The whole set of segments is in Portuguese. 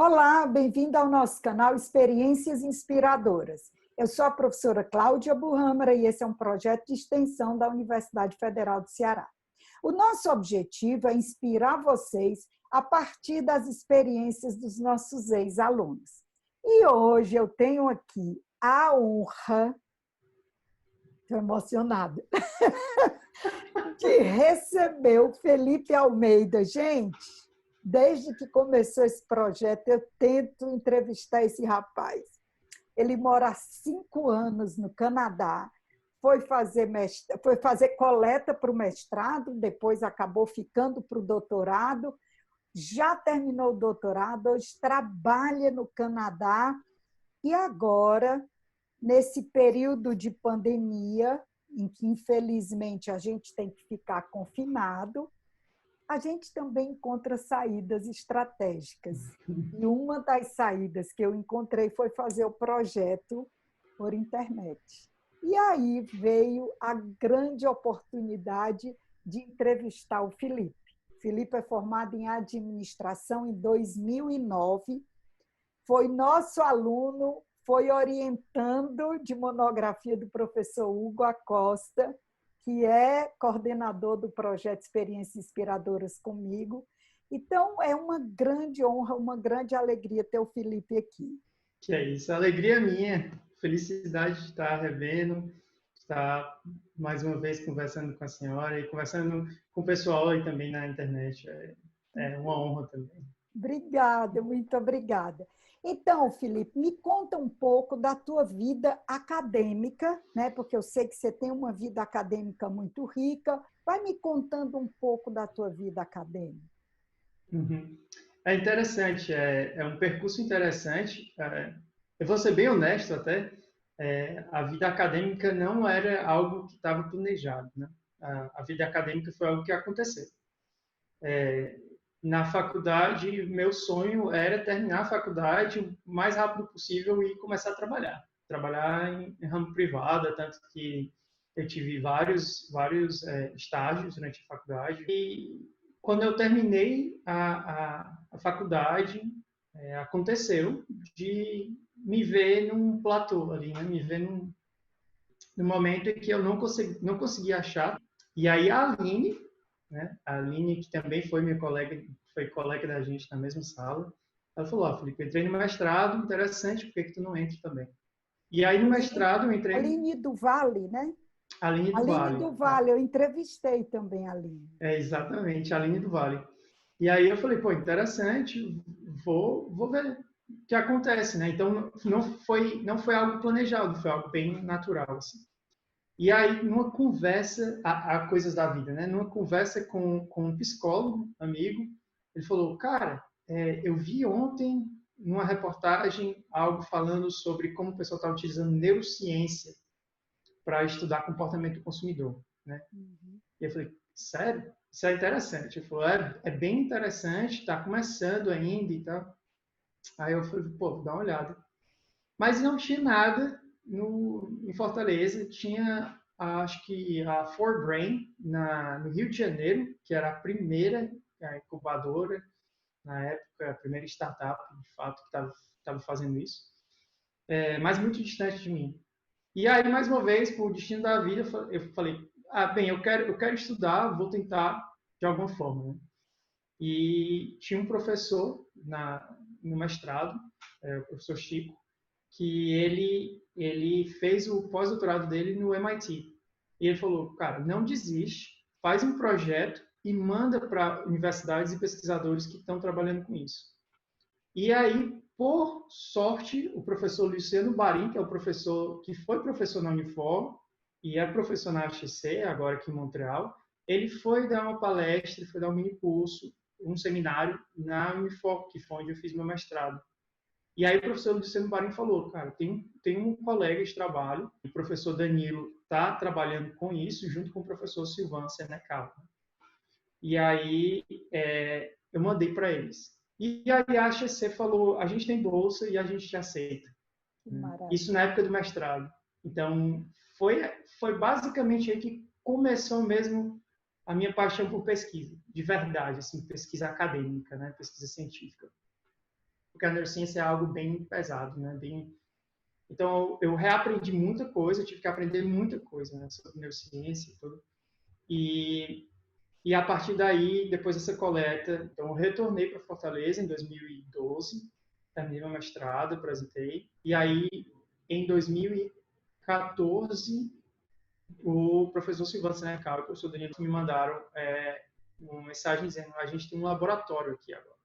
Olá, bem-vindo ao nosso canal Experiências Inspiradoras. Eu sou a professora Cláudia Burrâmara e esse é um projeto de extensão da Universidade Federal do Ceará. O nosso objetivo é inspirar vocês a partir das experiências dos nossos ex-alunos. E hoje eu tenho aqui a honra, estou emocionada, de receber o Felipe Almeida. Gente, desde que começou esse projeto, eu tento entrevistar esse rapaz. Ele mora há 5 anos no Canadá, foi fazer coleta para o mestrado, depois acabou ficando para o doutorado, já terminou o doutorado, hoje trabalha no Canadá e agora, nesse período de pandemia, em que infelizmente a gente tem que ficar confinado, a gente também encontra saídas estratégicas. E uma das saídas que eu encontrei foi fazer o projeto por internet. E aí veio a grande oportunidade de entrevistar o Felipe. O Felipe é formado em administração em 2009, foi nosso aluno, foi orientando de monografia do professor Hugo Acosta, que é coordenador do projeto Experiências Inspiradoras comigo. Então, é uma grande honra, uma grande alegria ter o Felipe aqui. Que é isso, a alegria minha, felicidade de estar revendo, estar mais uma vez conversando com a senhora e conversando com o pessoal aí também na internet. É uma honra também. Obrigada, muito obrigada. Então, Felipe, me conta um pouco da tua vida acadêmica, né? Porque eu sei que você tem uma vida acadêmica muito rica. Vai me contando um pouco da tua vida acadêmica. Uhum. É interessante, é um percurso interessante. Eu vou ser bem honesto até, a vida acadêmica não era algo que estava planejado, né? A vida acadêmica foi algo que aconteceu. Na faculdade, meu sonho era terminar a faculdade o mais rápido possível e começar a trabalhar. Trabalhar em ramo privado, tanto que eu tive vários estágios durante a faculdade. E quando eu terminei a faculdade, aconteceu de me ver num platô ali, né? Me ver num momento em que eu não conseguia achar. E aí a Aline, né? A Aline, que também foi minha colega, foi colega da gente na mesma sala, ela falou, Felipe, eu entrei no mestrado, interessante, por que tu não entra também? E aí no mestrado eu entrei... Aline do Vale, né? Aline do Aline Vale. do Vale, eu entrevistei também a Aline. Exatamente, a Aline do Vale. E aí eu falei, pô, interessante, vou ver o que acontece, né? Então não foi algo planejado, foi algo bem natural, assim. E aí, numa conversa, há coisas da vida, né? Numa conversa com um psicólogo, amigo, ele falou, cara, eu vi ontem, numa reportagem, algo falando sobre como o pessoal está utilizando neurociência para estudar comportamento do consumidor, né? Uhum. E eu falei, sério? Isso é interessante. Ele falou, é bem interessante, está começando ainda e tal. Aí eu falei, pô, vou dar uma olhada. Mas não tinha nada em Fortaleza, tinha acho que a ForBrain no Rio de Janeiro, que era a primeira incubadora, na época, a primeira startup, de fato, que estava fazendo isso, mas muito distante de mim. E aí, mais uma vez, por destino da vida, eu falei, bem, eu quero estudar, vou tentar de alguma forma, né? E tinha um professor no mestrado, o professor Chico, que ele fez o pós-doutorado dele no MIT. E ele falou, cara, não desiste, faz um projeto e manda para universidades e pesquisadores que estão trabalhando com isso. E aí, por sorte, o professor Luciano Barim, que é o professor que foi professor na Unifor e é professor na HEC, agora aqui em Montreal, ele foi dar uma palestra, foi dar um mini curso, um seminário na Unifor, que foi onde eu fiz meu mestrado. E aí o professor Luciano Barim falou, cara, tem um colega de trabalho, o professor Danilo está trabalhando com isso, junto com o professor Silvan Senecal. E aí eu mandei para eles. E aí a HEC falou, a gente tem bolsa e a gente te aceita. Isso na época do mestrado. Então, foi basicamente aí que começou mesmo a minha paixão por pesquisa, de verdade, assim, pesquisa acadêmica, né, pesquisa científica. porque a neurociência é algo bem pesado, né? Então, eu reaprendi muita coisa, eu tive que aprender muita coisa, né, sobre neurociência e tudo. E a partir daí, depois dessa coleta, então eu retornei para Fortaleza em 2012, terminei meu mestrado, apresentei, e aí em 2014 o professor Silvano Senecal e o professor Danilo me mandaram uma mensagem dizendo: a gente tem um laboratório aqui agora,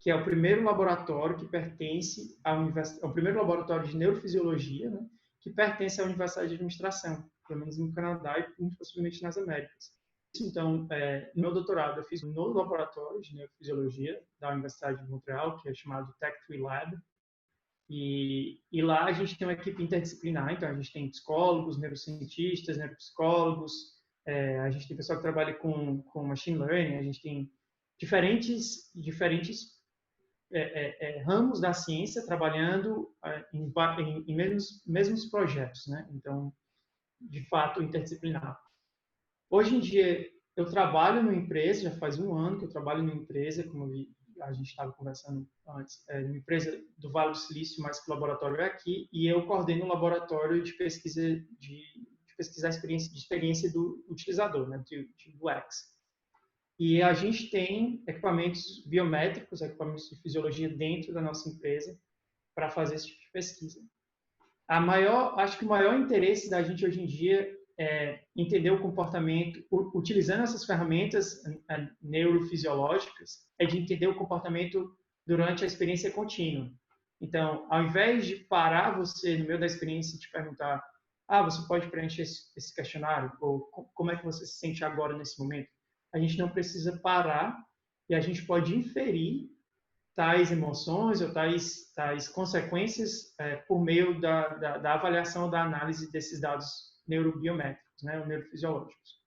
que é o primeiro laboratório que pertence à universidade, é o primeiro laboratório de neurofisiologia, né, que pertence à Universidade de Administração, pelo menos no Canadá e possivelmente nas Américas. Então, no meu doutorado, eu fiz no laboratório de neurofisiologia da Universidade de Montreal, que é chamado Tech3 Lab, e lá a gente tem uma equipe interdisciplinar, então a gente tem psicólogos, neurocientistas, neuropsicólogos, a gente tem pessoal que trabalha com machine learning, a gente tem diferentes ramos da ciência trabalhando em mesmos projetos, né? Então, de fato, interdisciplinar. Hoje em dia, eu trabalho numa empresa, já faz um ano que eu trabalho numa empresa, como a gente estava conversando antes, uma empresa do Vale do Silício, mas que o laboratório é aqui, e eu coordeno um laboratório de pesquisa de pesquisar de experiência do utilizador, né, de UX. E a gente tem equipamentos biométricos, equipamentos de fisiologia dentro da nossa empresa para fazer esse tipo de pesquisa. Acho que o maior interesse da gente hoje em dia é entender o comportamento, utilizando essas ferramentas neurofisiológicas, é de entender o comportamento durante a experiência contínua. Então, ao invés de parar você no meio da experiência e te perguntar: você pode preencher esse questionário? Ou como é que você se sente agora nesse momento? A gente não precisa parar e a gente pode inferir tais emoções ou tais consequências por meio da avaliação, da análise desses dados neurobiométricos, né, ou neurofisiológicos.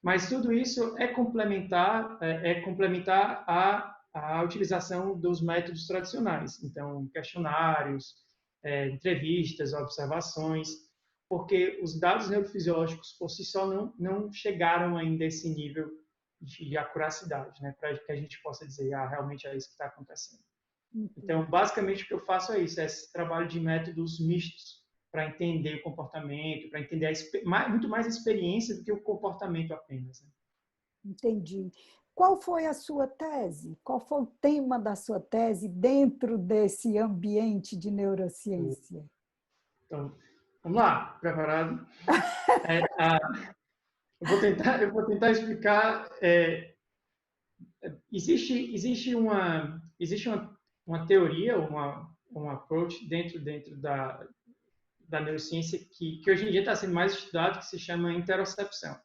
Mas tudo isso é complementar a utilização dos métodos tradicionais, então questionários, entrevistas, observações, porque os dados neurofisiológicos por si só não chegaram ainda a esse nível de acuracidade, né, para que a gente possa dizer: realmente é isso que está acontecendo. Então, basicamente, o que eu faço é isso, é esse trabalho de métodos mistos para entender o comportamento, para entender muito mais a experiência do que o comportamento apenas. Né? Entendi. Qual foi a sua tese? Qual foi o tema da sua tese dentro desse ambiente de neurociência? Então, vamos lá, preparado? Eu vou tentar explicar. Existe uma teoria, um approach dentro da neurociência que hoje em dia está sendo mais estudado, que se chama interocepção.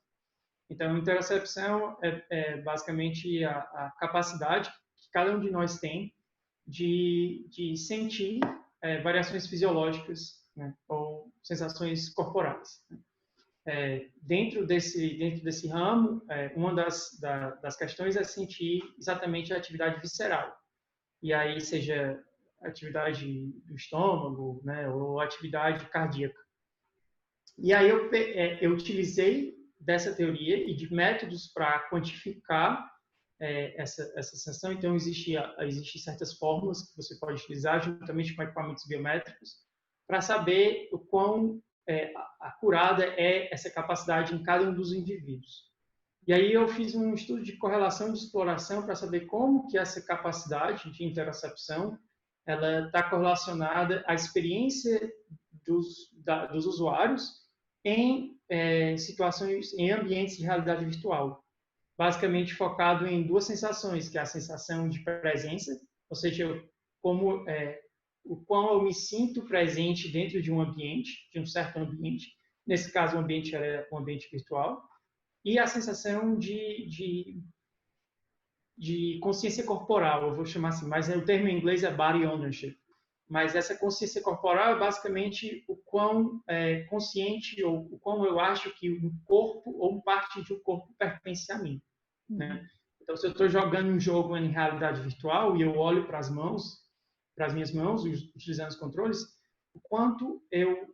Então, interocepção é basicamente a capacidade que cada um de nós tem de sentir variações fisiológicas, né, ou sensações corporais. Dentro desse ramo, uma das questões é sentir exatamente a atividade visceral. E aí, seja atividade do estômago, né, ou atividade cardíaca. E aí eu utilizei dessa teoria e de métodos para quantificar essa sensação. Então, existem certas fórmulas que você pode utilizar juntamente com equipamentos biométricos para saber o quão acurada é essa capacidade em cada um dos indivíduos. E aí eu fiz um estudo de correlação de exploração para saber como que essa capacidade de interocepção ela está correlacionada à experiência dos usuários em situações, em ambientes de realidade virtual. Basicamente focado em duas sensações, que é a sensação de presença, ou seja, o quão eu me sinto presente dentro de um ambiente, de um certo ambiente. Nesse caso, o ambiente era um ambiente virtual. E a sensação de consciência corporal, eu vou chamar assim, mas o termo em inglês é body ownership. Mas essa consciência corporal é basicamente o quão consciente ou o quão eu acho que um corpo ou parte de um corpo pertence a mim. Né? Então, se eu estou jogando um jogo em realidade virtual e eu olho para as minhas mãos, utilizando os controles, o quanto eu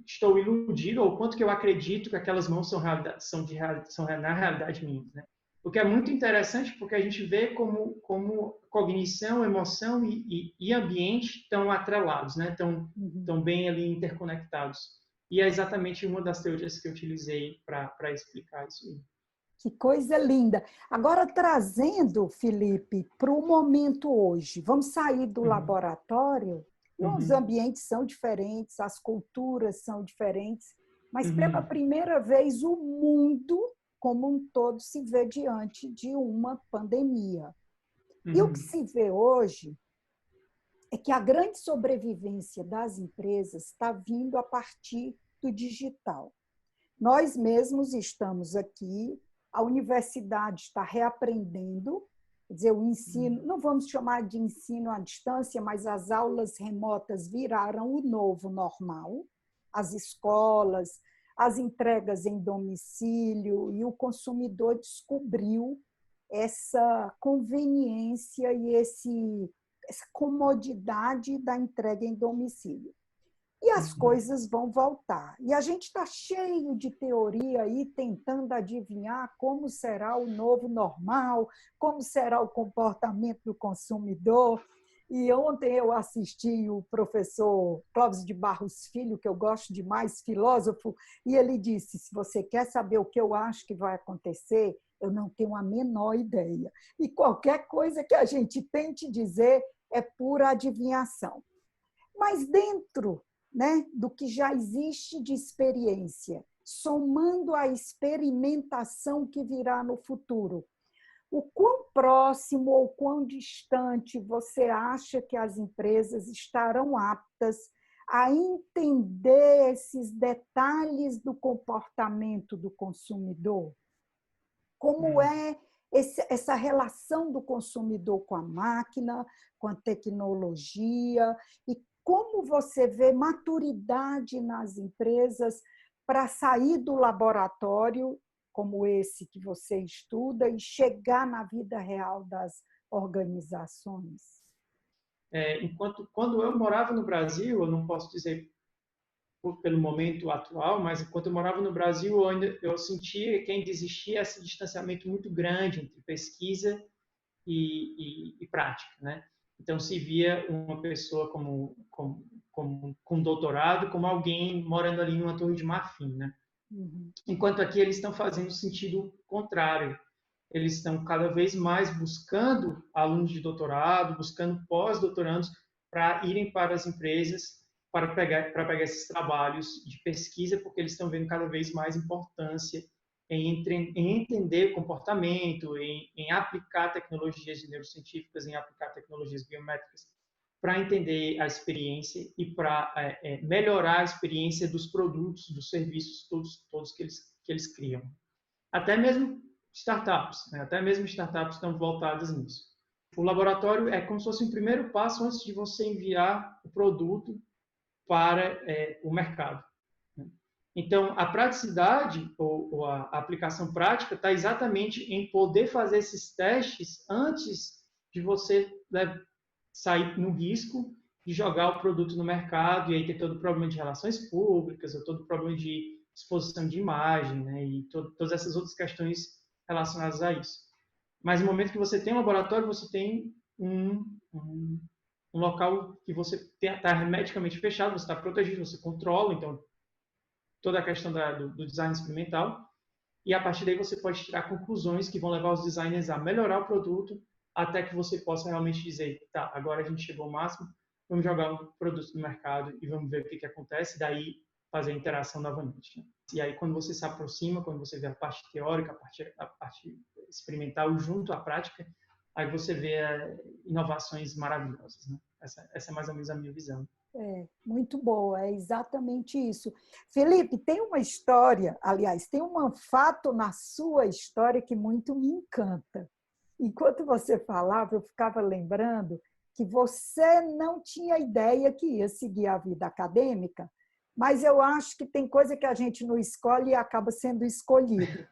estou iludido ou quanto que eu acredito que aquelas mãos são na realidade minhas, né? O que é muito interessante porque a gente vê como cognição, emoção e ambiente estão atrelados, né? Estão bem ali interconectados. E é exatamente uma das teorias que eu utilizei para explicar isso aí. Que coisa linda. Agora, trazendo, Felipe, para o momento hoje, vamos sair do laboratório. Os ambientes são diferentes, as culturas são diferentes, mas pela primeira vez o mundo como um todo se vê diante de uma pandemia. E o que se vê hoje é que a grande sobrevivência das empresas está vindo a partir do digital. Nós mesmos estamos aqui, a universidade está reaprendendo, quer dizer, o ensino, não vamos chamar de ensino à distância, mas as aulas remotas viraram o novo normal, as escolas, as entregas em domicílio, e o consumidor descobriu essa conveniência e essa comodidade da entrega em domicílio. E as coisas vão voltar. E a gente está cheio de teoria aí, tentando adivinhar como será o novo normal, como será o comportamento do consumidor. E ontem eu assisti o professor Clóvis de Barros Filho, que eu gosto demais, filósofo, e ele disse, se você quer saber o que eu acho que vai acontecer, eu não tenho a menor ideia. E qualquer coisa que a gente tente dizer é pura adivinhação. Mas dentro, né, do que já existe de experiência, somando a experimentação que virá no futuro, o quão próximo ou quão distante você acha que as empresas estarão aptas a entender esses detalhes do comportamento do consumidor? Como é essa relação do consumidor com a máquina, com a tecnologia, e como você vê maturidade nas empresas para sair do laboratório, como esse que você estuda, e chegar na vida real das organizações? Quando eu morava no Brasil, eu não posso dizer pelo momento atual, mas enquanto eu morava no Brasil, eu sentia que ainda existia esse distanciamento muito grande entre pesquisa e prática, né? Então, se via uma pessoa com doutorado como alguém morando ali numa torre de marfim, né? Enquanto aqui eles estão fazendo o sentido contrário. Eles estão cada vez mais buscando alunos de doutorado, buscando pós-doutorandos para irem para as empresas para pegar esses trabalhos de pesquisa, porque eles estão vendo cada vez mais importância em entender o comportamento, em aplicar tecnologias neurocientíficas, em aplicar tecnologias biométricas para entender a experiência e para melhorar a experiência dos produtos, dos serviços, todos que eles criam. Até mesmo startups, né? Até mesmo startups estão voltadas nisso. O laboratório é como se fosse um primeiro passo antes de você enviar o produto para o mercado. Então, a praticidade ou a aplicação prática está exatamente em poder fazer esses testes antes de você sair no risco de jogar o produto no mercado e aí ter todo o problema de relações públicas, ou todo o problema de exposição de imagem, né, e todas essas outras questões relacionadas a isso. Mas no momento que você tem um laboratório, você tem um local que você está hermeticamente fechado, você está protegido, você controla, então, toda a questão do design experimental, e a partir daí você pode tirar conclusões que vão levar os designers a melhorar o produto até que você possa realmente dizer, tá, agora a gente chegou ao máximo, vamos jogar o produto no mercado e vamos ver o que acontece, daí fazer a interação novamente. Né? E aí, quando você se aproxima, quando você vê a parte teórica, a parte experimental junto à prática, aí você vê inovações maravilhosas. Né? Essa é mais ou menos a minha visão. Muito boa, é exatamente isso. Felipe, tem uma história, aliás, tem um fato na sua história que muito me encanta. Enquanto você falava, eu ficava lembrando que você não tinha ideia que ia seguir a vida acadêmica, mas eu acho que tem coisa que a gente não escolhe e acaba sendo escolhido.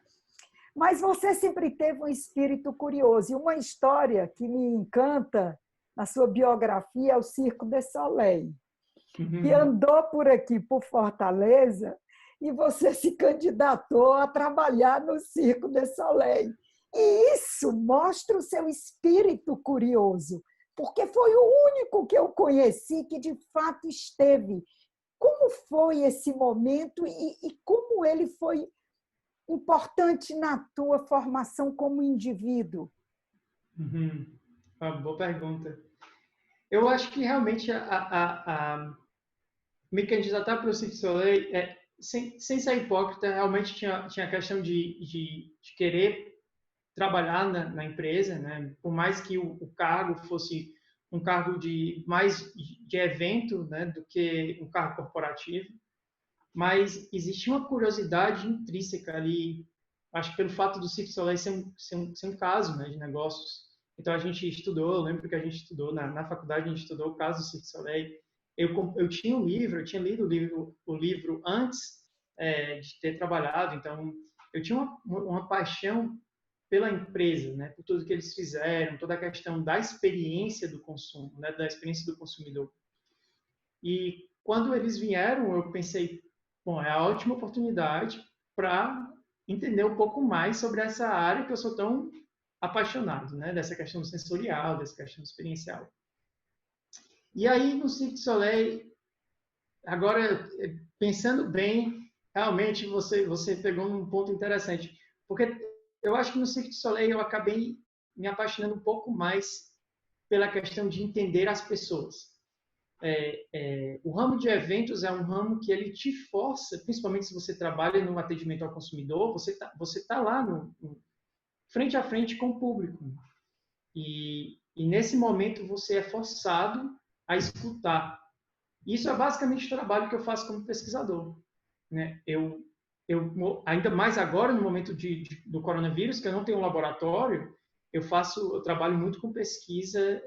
Mas você sempre teve um espírito curioso. E uma história que me encanta na sua biografia é o Cirque du Soleil, que andou por aqui, por Fortaleza, e você se candidatou a trabalhar no Cirque du Soleil. E isso mostra o seu espírito curioso, porque foi o único que eu conheci que de fato esteve. Como foi esse momento e como ele foi importante na tua formação como indivíduo? Uhum. Uma boa pergunta. Eu acho que realmente me candidatar para o Cirque du Soleil, sem ser hipócrita, realmente tinha a questão de querer trabalhar na empresa, né? Por mais que o cargo fosse um cargo mais de evento, né, do que um cargo corporativo, mas existia uma curiosidade intrínseca ali, acho que pelo fato do Cirque du Soleil ser um caso, né, de negócios. Então a gente estudou, eu lembro que a gente estudou na faculdade, a gente estudou o caso do Cirque du Soleil. Eu tinha um livro, eu tinha lido o livro antes de ter trabalhado, então eu tinha uma paixão pela empresa, né, por tudo que eles fizeram, toda a questão da experiência do consumo, né, da experiência do consumidor. E quando eles vieram, eu pensei, bom, é a ótima oportunidade para entender um pouco mais sobre essa área que eu sou tão apaixonado, né, dessa questão sensorial, dessa questão experiencial. E aí, no Cirque du Soleil, agora, pensando bem, realmente você pegou um ponto interessante, porque eu acho que no Cirque du Soleil eu acabei me apaixonando um pouco mais pela questão de entender as pessoas. O ramo de eventos é um ramo que ele te força, principalmente se você trabalha no atendimento ao consumidor, você tá lá frente a frente com o público. E nesse momento você é forçado a escutar. Isso é basicamente o trabalho que eu faço como pesquisador, né? Eu ainda mais agora no momento do coronavírus, que eu não tenho um laboratório, eu trabalho muito com pesquisa,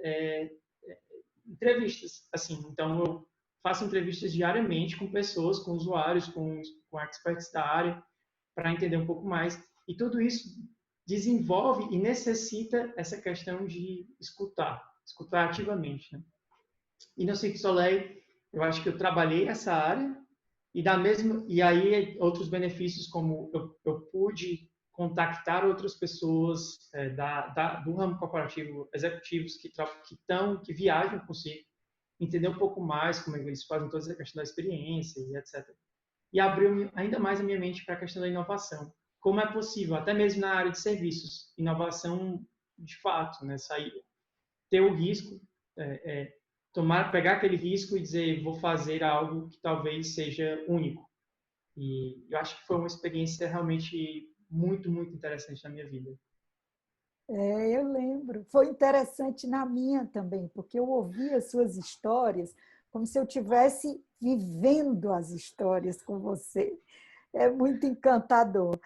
entrevistas, assim. Então eu faço entrevistas diariamente com pessoas, com usuários, com experts da área, para entender um pouco mais. E tudo isso desenvolve e necessita essa questão de escutar ativamente, né? E no Cirque du Soleil, eu acho que eu trabalhei essa área e aí outros benefícios como eu pude contactar outras pessoas do ramo corporativo, executivos que viajam consigo, entender um pouco mais como é que eles fazem toda essa questão da experiência e etc. E abriu ainda mais a minha mente para a questão da inovação. Como é possível, até mesmo na área de serviços, inovação de fato, né? Ter o risco, pegar aquele risco e dizer, vou fazer algo que talvez seja único. E eu acho que foi uma experiência realmente muito, muito interessante na minha vida. Eu lembro. Foi interessante na minha também, porque eu ouvia as suas histórias como se eu tivesse vivendo as histórias com você. É muito encantador.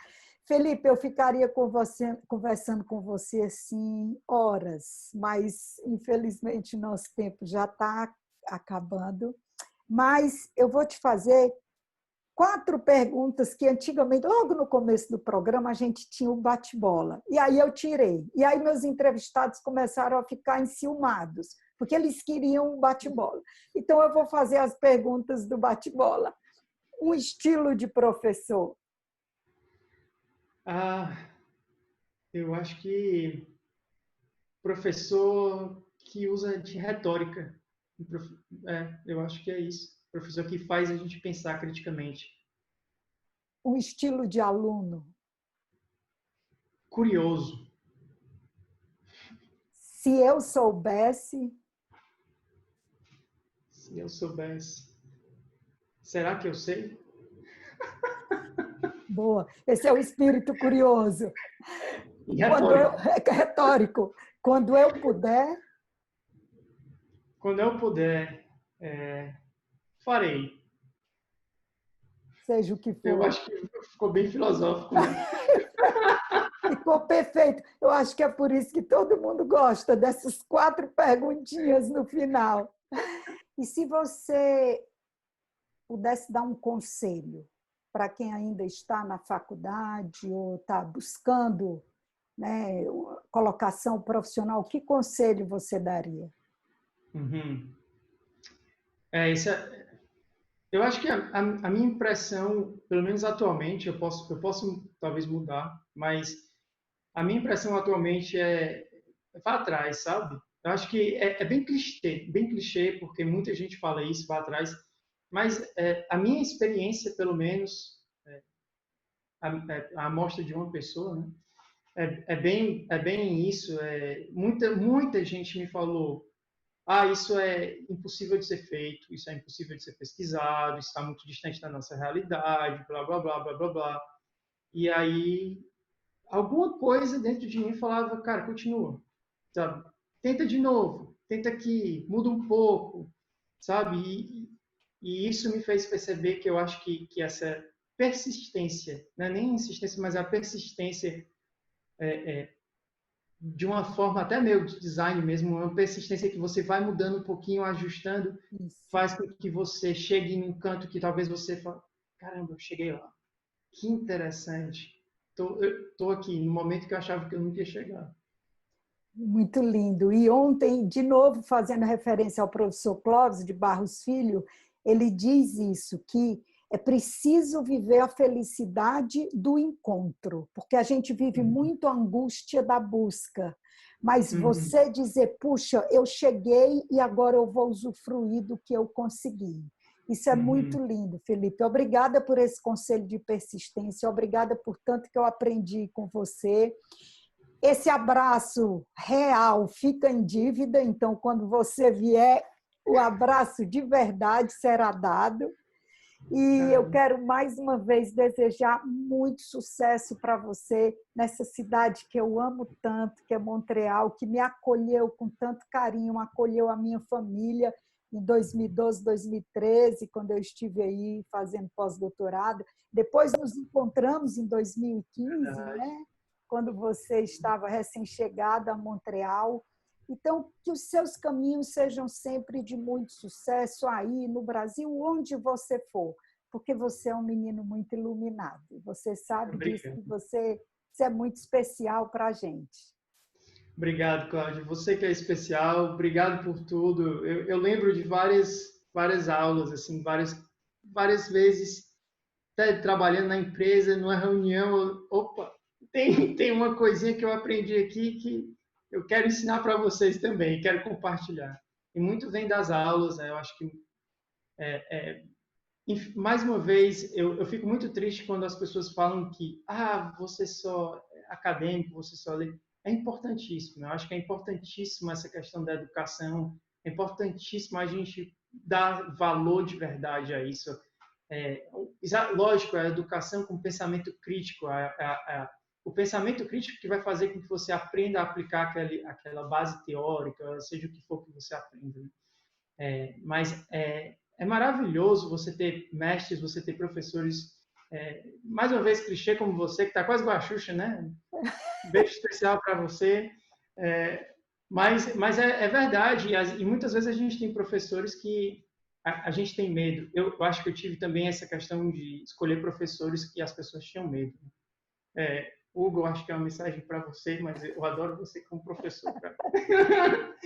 Felipe, eu ficaria conversando com você assim horas, mas infelizmente nosso tempo já está acabando. Mas eu vou te fazer 4 perguntas que antigamente, logo no começo do programa, a gente tinha o bate-bola. E aí eu tirei. E aí meus entrevistados começaram a ficar enciumados, porque eles queriam um bate-bola. Então eu vou fazer as perguntas do bate-bola. Um estilo de professor. Eu acho que professor que usa de retórica. Eu acho que é isso. Professor que faz a gente pensar criticamente. Um estilo de aluno. Curioso. Se eu soubesse. Se eu soubesse. Será que eu sei? Boa, esse é o espírito curioso. E retórico. Retórico. Quando eu puder. Quando eu puder, farei. Seja o que Eu for. acho que ficou bem filosófico, né? Ficou perfeito. Eu acho que é por isso que todo mundo gosta dessas 4 perguntinhas no final. E se você pudesse dar um conselho para quem ainda está na faculdade ou está buscando, né, colocação profissional, que conselho você daria? Uhum. Eu acho que a minha impressão, pelo menos atualmente, eu posso talvez mudar, mas a minha impressão atualmente é vá atrás, sabe? Eu acho que é bem clichê, porque muita gente fala isso, vá atrás, mas a minha experiência, pelo menos, a amostra de uma pessoa, né? É bem isso. Muita gente me falou, isso é impossível de ser feito, isso é impossível de ser pesquisado, isso está muito distante da nossa realidade, blá, blá, blá, blá, blá, blá. E aí, alguma coisa dentro de mim falava, cara, continua, sabe? Tenta de novo, tenta aqui, muda um pouco, sabe? E isso me fez perceber que eu acho que essa persistência, não é nem insistência, mas a persistência de uma forma até meio de design mesmo, uma persistência que você vai mudando um pouquinho, ajustando, Isso. faz com que você chegue num canto que talvez você fale, caramba, eu cheguei lá. Que interessante. Tô aqui no momento que eu achava que eu nunca ia chegar. Muito lindo. E ontem, de novo, fazendo referência ao professor Clóvis de Barros Filho, ele diz isso, que é preciso viver a felicidade do encontro, porque a gente vive muito a angústia da busca. Mas você dizer, puxa, eu cheguei e agora eu vou usufruir do que eu consegui. Isso é muito lindo, Felipe. Obrigada por esse conselho de persistência, obrigada por tanto que eu aprendi com você. Esse abraço real fica em dívida, então, quando você vier, o abraço de verdade será dado. E eu quero, mais uma vez, desejar muito sucesso para você nessa cidade que eu amo tanto, que é Montreal, que me acolheu com tanto carinho, acolheu a minha família em 2012, 2013, quando eu estive aí fazendo pós-doutorado. Depois nos encontramos em 2015, né? Quando você estava recém-chegada a Montreal. Então, que os seus caminhos sejam sempre de muito sucesso aí no Brasil, onde você for, porque você é um menino muito iluminado. Você sabe disso, que você é muito especial para a gente. Obrigado, Cláudia. Você que é especial, obrigado por tudo. Eu lembro de várias aulas, assim, várias vezes, até trabalhando na empresa, numa reunião, opa, tem uma coisinha que eu aprendi aqui que eu quero ensinar para vocês também, quero compartilhar. E muito vem das aulas, né? Eu acho que, mais uma vez, eu fico muito triste quando as pessoas falam que você só é acadêmico, você só lê. É importantíssimo, eu acho que é importantíssimo essa questão da educação, é importantíssimo a gente dar valor de verdade a isso. Lógico, a educação com pensamento crítico, o pensamento crítico que vai fazer com que você aprenda a aplicar aquela base teórica, seja o que for que você aprenda. Né? Mas é maravilhoso você ter mestres, você ter professores, mais uma vez clichê como você, que está quase igual a Xuxa, né? Um beijo especial para você. Mas é verdade, e muitas vezes a gente tem professores que a gente tem medo. Eu acho que eu tive também essa questão de escolher professores que as pessoas tinham medo. Hugo, acho que é uma mensagem para você, mas eu adoro você como professor. Cara.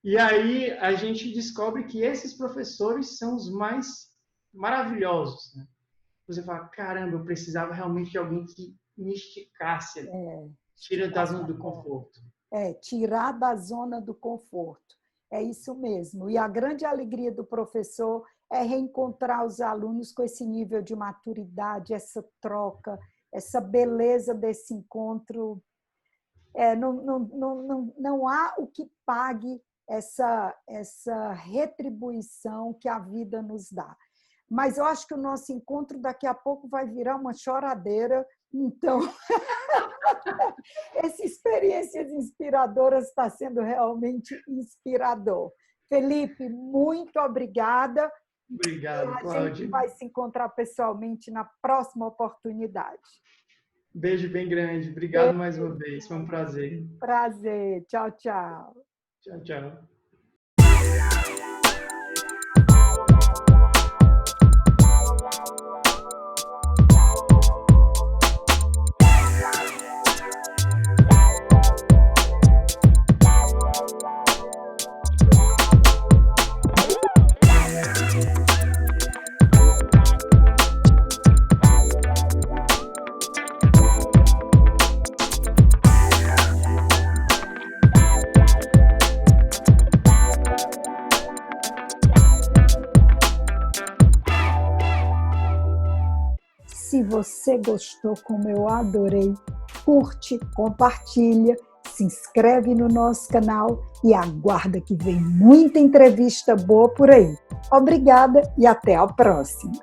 E aí a gente descobre que esses professores são os mais maravilhosos. Né? Você fala, caramba, eu precisava realmente de alguém que me esticasse ali. Tira da zona do conforto. Tirar da zona do conforto. É isso mesmo. E a grande alegria do professor é reencontrar os alunos com esse nível de maturidade, essa troca, essa beleza desse encontro. Não há o que pague essa retribuição que a vida nos dá. Mas eu acho que o nosso encontro daqui a pouco vai virar uma choradeira. Então, essa experiências inspiradoras está sendo realmente inspirador. Felipe, muito obrigada. Obrigado, Cláudia. A gente vai se encontrar pessoalmente na próxima oportunidade. Beijo bem grande. Obrigado mais uma vez. Foi um prazer. Prazer. Tchau, tchau. Tchau, tchau. Se você gostou, como eu adorei, curte, compartilha, se inscreve no nosso canal e aguarda que vem muita entrevista boa por aí. Obrigada e até a próxima!